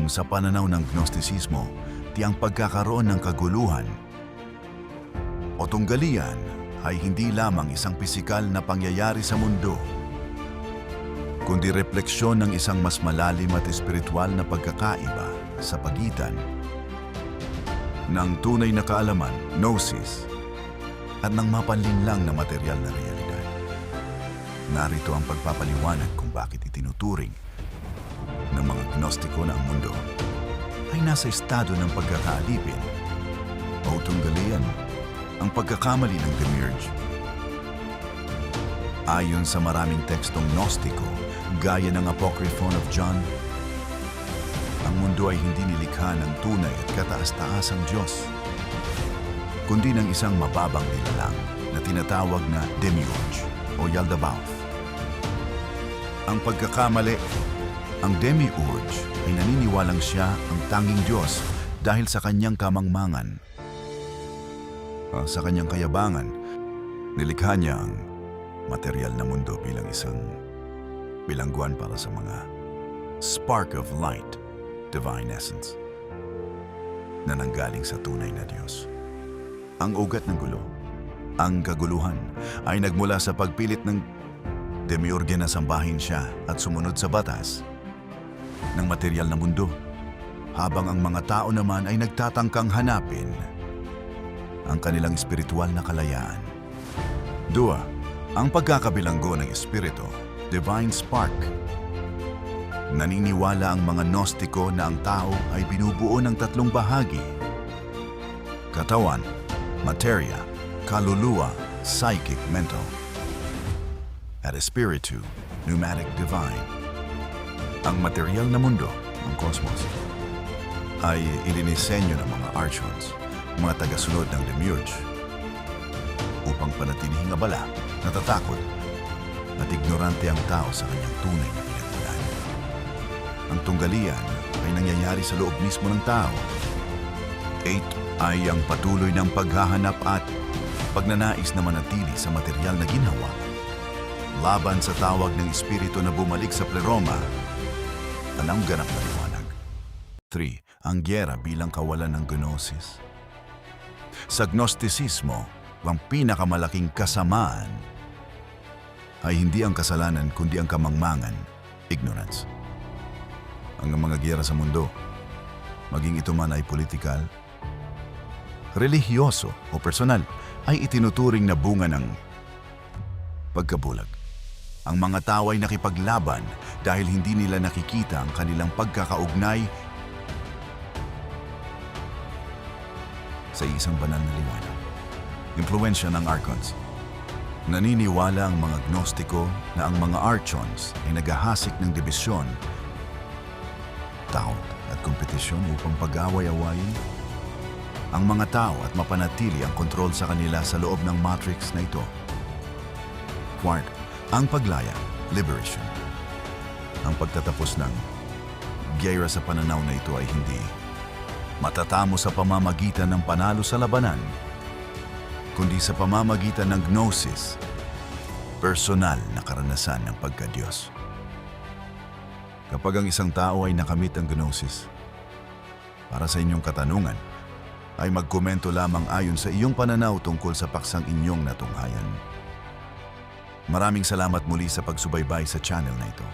Kung sa pananaw ng Gnostisismo, ang pagkakaroon ng kaguluhan o tunggalian ay hindi lamang isang pisikal na pangyayari sa mundo, kundi refleksyon ng isang mas malalim at espiritual na pagkakaiba sa pagitan ng tunay na kaalaman, gnosis, at ng mapanlinlang na material na realidad. Narito ang pagpapaliwanag kung bakit itinuturing ng mga Gnostiko na ang mundo ay nasa estado ng pagkakaalipin o tunggalian, ang pagkakamali ng demiurge. Ayon sa maraming tekstong Gnostiko, gaya ng Apocryphon of John, ang mundo ay hindi nilikha ng tunay at kataas-taasang Diyos, kundi ng isang mababang nilalang na tinatawag na demiurge o Yaldabaoth. Ang pagkakamali, ang demiurge ay naniniwalang siya ang tanging Diyos dahil sa kanyang kamangmangan. Sa kanyang kayabangan, nilikha niya ang material na mundo bilang isang bilangguan para sa mga spark of light, divine essence, na nanggaling sa tunay na Diyos. Ang ugat ng gulo, ang kaguluhan, ay nagmula sa pagpilit ng demiurge na sambahin siya at sumunod sa batas ng material na mundo, habang ang mga tao naman ay nagtatangkang hanapin ang kanilang espiritual na kalayaan. 2. Ang pagkakabilanggo ng espiritu, divine spark. Naniniwala ang mga Gnostiko na ang tao ay binubuo ng tatlong bahagi: katawan, materia, kaluluwa, psychic, mental, at espiritu, pneumatic, divine. Ang material na mundo, ang cosmos, ay ilinisenyo ng mga archons, mga tagasunod ng demiurge, upang panatilihing abala, natatakot, at ignorante ang tao sa kanyang tunay na pinagmulan. Ang tunggalian ay nangyayari sa loob mismo ng tao. 8 ay ang patuloy ng paghahanap at pagnanais na manatili sa material na ginhawa, laban sa tawag ng espiritu na bumalik sa pleroma. Anong ganap na liwanag? 3. Ang gyera bilang kawalan ng gnosis. Sa Gnostisismo, ang pinakamalaking kasamaan ay hindi ang kasalanan kundi ang kamangmangan, ignorance. Ang mga gyera sa mundo, maging ito man ay politikal, relihiyoso o personal, ay itinuturing na bunga ng pagkabulag. Ang mga tao ay nakipaglaban dahil hindi nila nakikita ang kanilang pagkakaugnay sa isang banal na liwanag. Impluwensya ng archons. Naniniwala ang mga Gnostiko na ang mga archons ay naghahasik ng dibisyon, takot at kompetisyon upang pag-away-awayin ang mga tao at mapanatili ang kontrol sa kanila sa loob ng matrix na ito. 4. Ang paglaya, liberation. Ang pagtatapos ng gyera sa pananaw na ito ay hindi matatamo sa pamamagitan ng panalo sa labanan, kundi sa pamamagitan ng gnosis, personal na karanasan ng pagka-Diyos. Kapag ang isang tao ay nakamit ang gnosis, para sa inyong katanungan, ay magkomento lamang ayon sa iyong pananaw tungkol sa paksang inyong natunghayan. Maraming salamat muli sa pagsubaybay sa channel na ito.